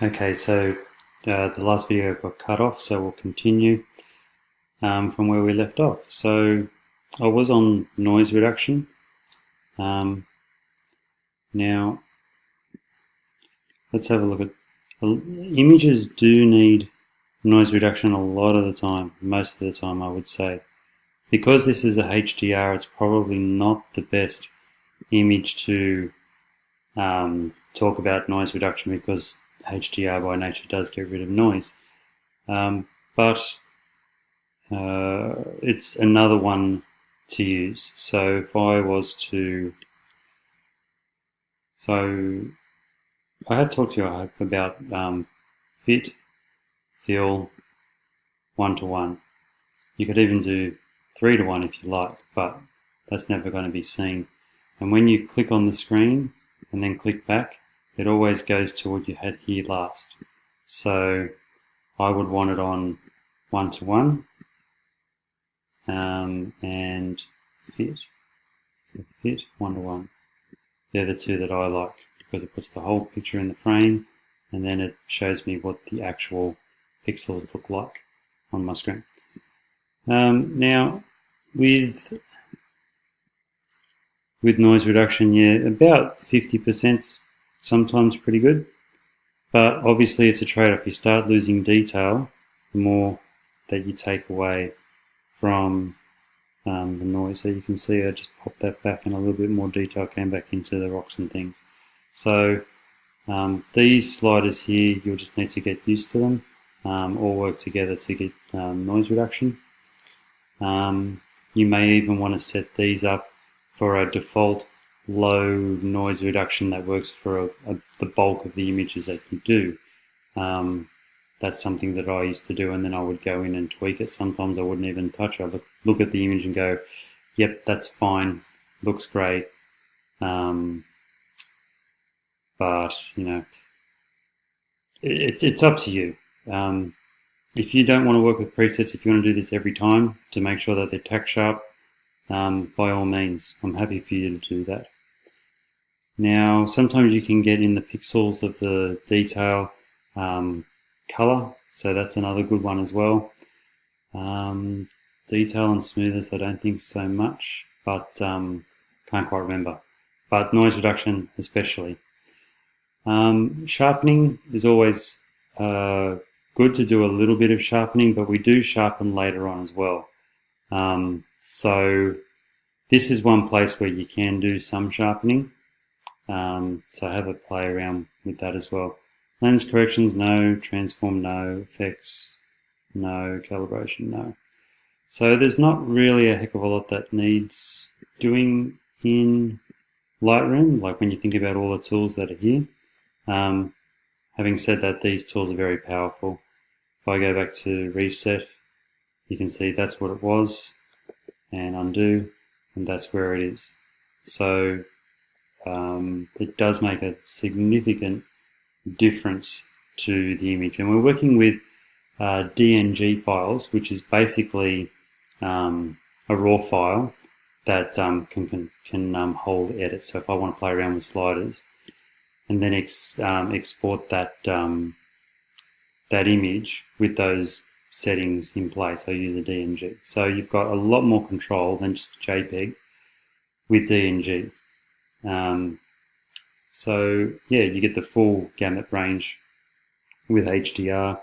Okay, so the last video got cut off, so we'll continue from where we left off. So I was on noise reduction. Now let's have a look at images. Do need noise reduction a lot of the time, most of the time I would say. Because this is a HDR, it's probably not the best image to talk about noise reduction, because HDR by nature does get rid of noise, but it's another one to use. So if I was to, I have talked to you about fit, fill, 1-to-1. You could even do 3-to-1 if you like, but that's never going to be seen. And when you click on the screen and then click back, it always goes to what you had here last. So I would want it on 1-to-1 and fit. So fit, 1-to-1. They're the two that I like, because it puts the whole picture in the frame and then it shows me what the actual pixels look like on my screen. Now with noise reduction, yeah, about 50% sometimes pretty good, but obviously it's a trade-off. You start losing detail the more that you take away from the noise. So you can see I just popped that back and a little bit more detail came back into the rocks and things. So these sliders here, you'll just need to get used to them, all work together to get noise reduction. You may even want to set these up for a default low noise reduction that works for the bulk of the images that you do. That's something that I used to do, and then I would go in and tweak it. Sometimes I wouldn't even touch it. I'd look at the image and go, yep, that's fine, looks great. But you know, it's up to you. If you don't want to work with presets, if you want to do this every time to make sure that they're tack sharp, by all means, I'm happy for you to do that. Now, sometimes you can get in the pixels of the detail color, so that's another good one as well. Detail and smoothness, I don't think so much, but can't quite remember. But noise reduction especially. Sharpening is always good to do a little bit of sharpening, but we do sharpen later on as well. So this is one place where you can do some sharpening. So have a play around with that as well. Lens corrections, no. Transform, no. Effects, no. Calibration, no. So there's not really a heck of a lot that needs doing in Lightroom, like when you think about all the tools that are here. Having said that, these tools are very powerful. If I go back to reset, you can see that's what it was, and undo, and that's where it is. So it does make a significant difference to the image. And we're working with DNG files, which is basically a raw file that can hold edits. So if I want to play around with sliders and then export that that image with those settings in place, I use a DNG. So you've got a lot more control than just JPEG with DNG. So yeah, you get the full gamut range with HDR.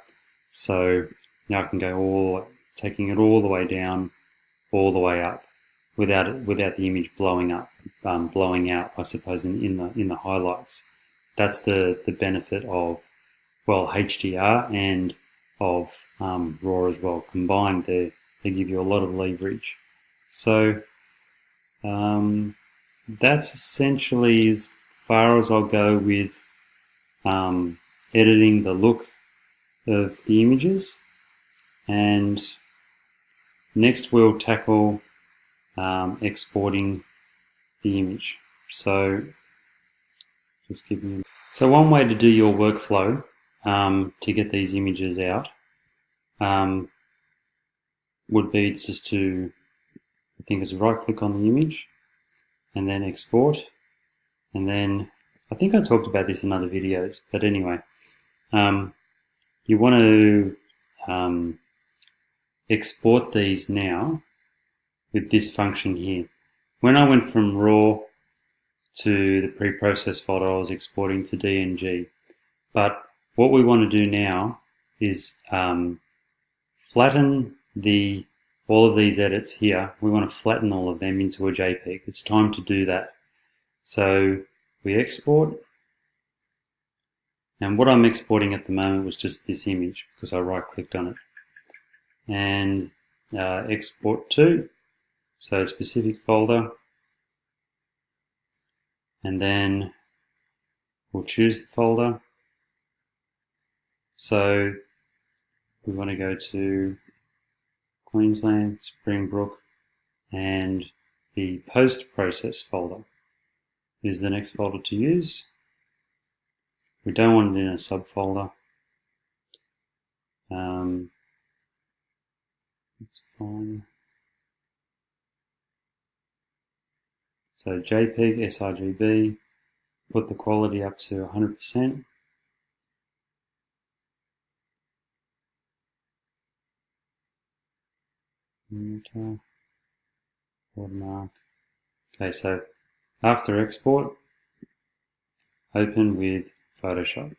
So now I can go taking it all the way down, all the way up, without the image blowing out, I suppose, in the highlights. That's the benefit of, well, HDR and of RAW as well. Combined, they give you a lot of leverage. So that's essentially as far as I'll go with editing the look of the images. And next we'll tackle exporting the image. So just give me. So one way to do your workflow to get these images out would be just to, I think it's right click on the image and then export, and then I think I talked about this in other videos, but anyway, you want to export these now with this function here. When I went from raw to the pre-processed folder, I was exporting to DNG. But what we want to do now is flatten all of these edits here. We want to flatten all of them into a JPEG. It's time to do that. So we export, and what I'm exporting at the moment was just this image because I right-clicked on it. And export to, so specific folder, and then we'll choose the folder. So we want to go to Queensland, Springbrook, and the post-process folder is the next folder to use. We don't want it in a subfolder. It's fine. So JPEG, sRGB, put the quality up to 100%. Watermark. Okay, so after export, open with Photoshop.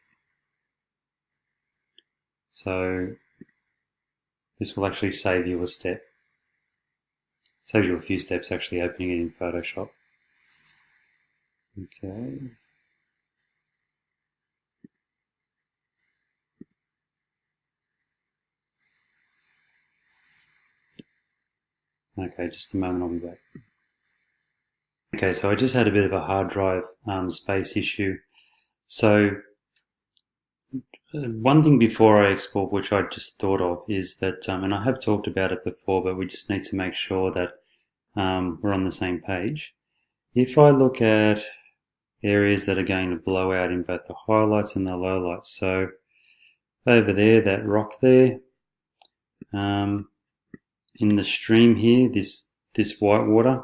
So this will actually save you a step. Saves you a few steps actually opening it in Photoshop. Okay. Okay, just a moment, I'll be back. Okay, so I just had a bit of a hard drive space issue. So one thing before I export, which I just thought of, is that, and I have talked about it before, but we just need to make sure that we're on the same page. If I look at areas that are going to blow out in both the highlights and the lowlights, so over there, that rock there, in the stream here, this white water,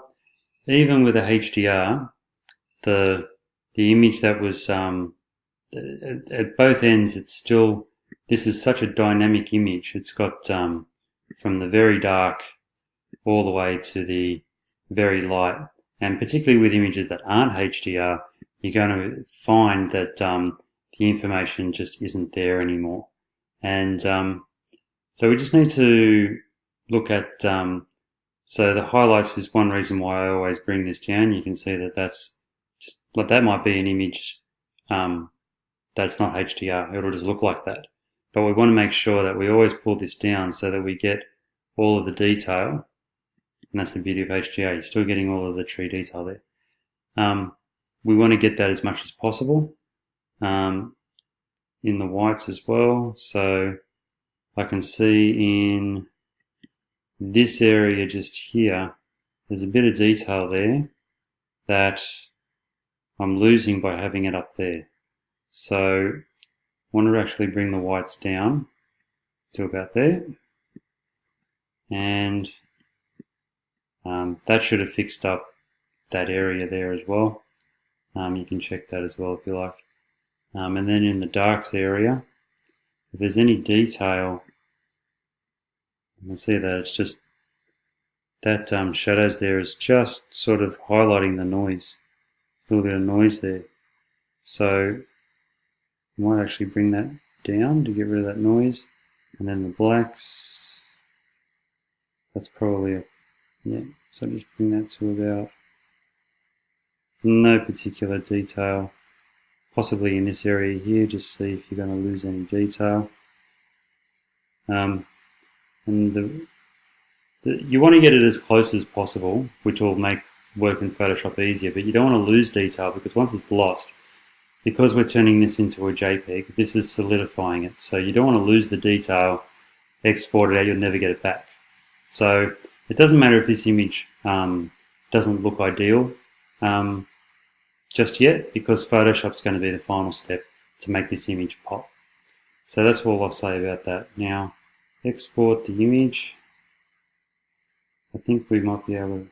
even with a HDR, the image that was at both ends, it's still, this is such a dynamic image. It's got from the very dark all the way to the very light, and particularly with images that aren't HDR, you're going to find that the information just isn't there anymore. And so we just need to look at, so the highlights is one reason why I always bring this down. You can see that that's just, like, that might be an image that's not HDR. It'll just look like that. But we want to make sure that we always pull this down so that we get all of the detail. And that's the beauty of HDR. You're still getting all of the tree detail there. We want to get that as much as possible in the whites as well. So I can see in this area just here, there's a bit of detail there that I'm losing by having it up there. So I want to actually bring the whites down to about there. And that should have fixed up that area there as well. You can check that as well if you like. And then in the darks area, if there's any detail, you can see that it's just, that shadows there is just sort of highlighting the noise. There's a little bit of noise there. So I might actually bring that down to get rid of that noise. And then the blacks, that's probably yeah, so just bring that to about, there's no particular detail, possibly in this area here, just see if you're going to lose any detail. And you want to get it as close as possible, which will make work in Photoshop easier, but you don't want to lose detail, because once it's lost, because we're turning this into a JPEG, this is solidifying it. So you don't want to lose the detail, export it out, you'll never get it back. So it doesn't matter if this image doesn't look ideal just yet, because Photoshop's going to be the final step to make this image pop. So that's all I'll say about that. Now, export the image. I think we might be able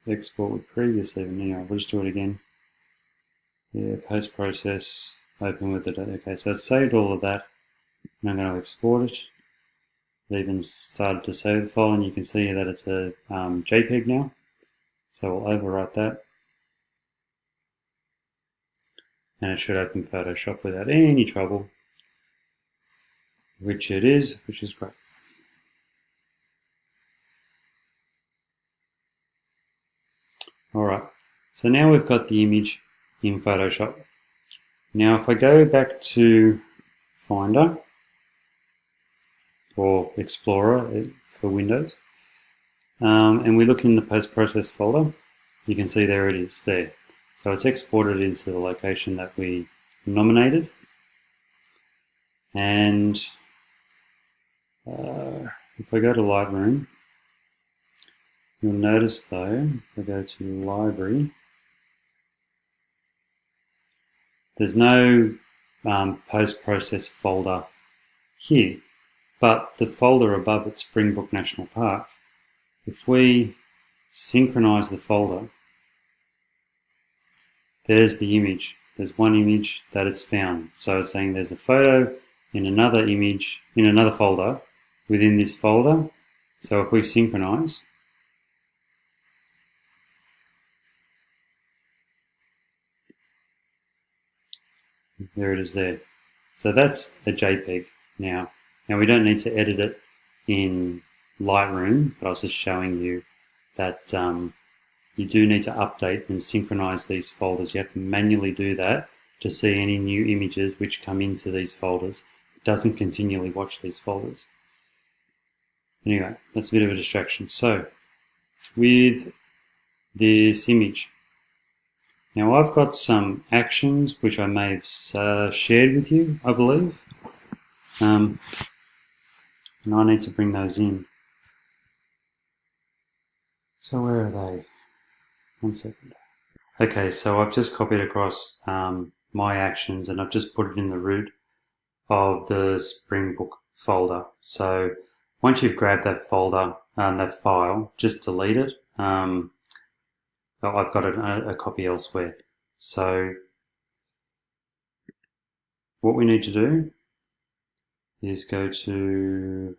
to export with previous even. Anyway, we'll just do it again. Yeah, post-process, open with it. Okay, so it's saved all of that, and I'm going to export it. It even started to save the file, and you can see that it's a JPEG now. So we'll overwrite that, and it should open Photoshop without any trouble, which it is, which is great. Alright, so now we've got the image in Photoshop. Now if I go back to Finder or Explorer for Windows, and we look in the post-process folder, you can see there it is there. So it's exported into the location that we nominated. And if I go to Lightroom, you'll notice though, if I go to Library, there's no post-process folder here, but the folder above it, Springbrook National Park, if we synchronize the folder, there's the image. There's one image that it's found. So it's saying there's a photo in another image, in another folder, within this folder. So if we synchronize, there it is there. So that's a JPEG now. Now we don't need to edit it in Lightroom, but I was just showing you that you do need to update and synchronize these folders. You have to manually do that to see any new images which come into these folders. It doesn't continually watch these folders. Anyway, that's a bit of a distraction. So, with this image, now I've got some actions which I may have shared with you, I believe. And I need to bring those in. So where are they? 1 second. Okay, so I've just copied across my actions and I've just put it in the root of the Springbrook folder. So once you've grabbed that folder, that file, just delete it. I've got a copy elsewhere. So what we need to do is go to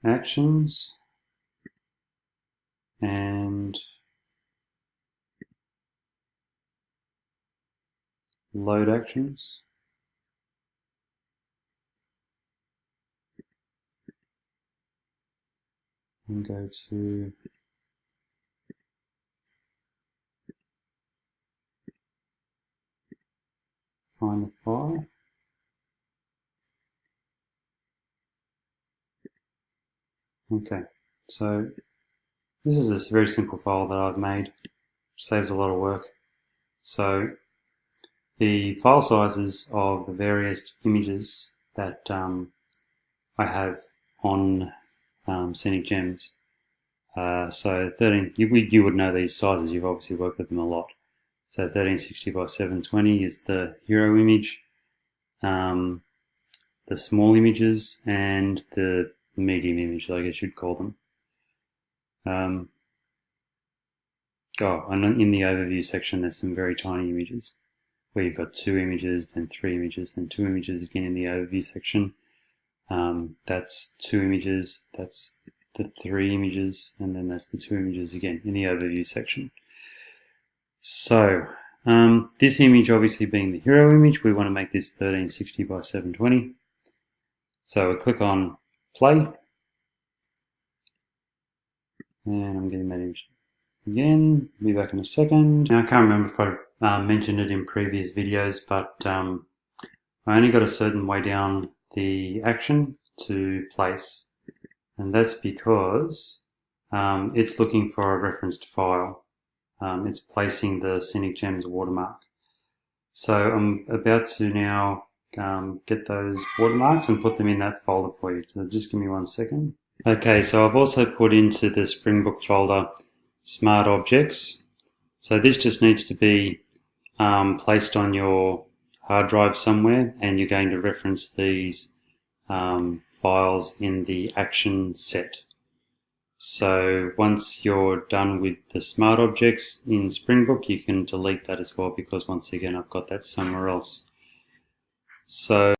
Actions and Load Actions. And go to Find the file. Okay, so this is a very simple file that I've made. Saves a lot of work. So the file sizes of the various images that I have on Scenic Gems. So 13, you would know these sizes, you've obviously worked with them a lot. So 1360 by 720 is the hero image, the small images, and the medium image, I guess you'd call them. And in the overview section, there's some very tiny images, where you've got 2 images, then 3 images, then 2 images again in the overview section. That's 2 images, that's the 3 images, and then that's the 2 images again in the overview section. So this image obviously being the hero image, we want to make this 1360 by 720. So we click on play, and I'm getting that image again. I'll be back in a second. Now I can't remember if I mentioned it in previous videos, but I only got a certain way down the action to place, and that's because it's looking for a referenced file. It's placing the Scenic Gems watermark. So I'm about to now get those watermarks and put them in that folder for you. So just give me 1 second. Okay, so I've also put into the Springbrook folder Smart Objects. So this just needs to be placed on your hard drive somewhere, and you're going to reference these files in the action set. So once you're done with the smart objects in Springbok, you can delete that as well, because once again I've got that somewhere else. So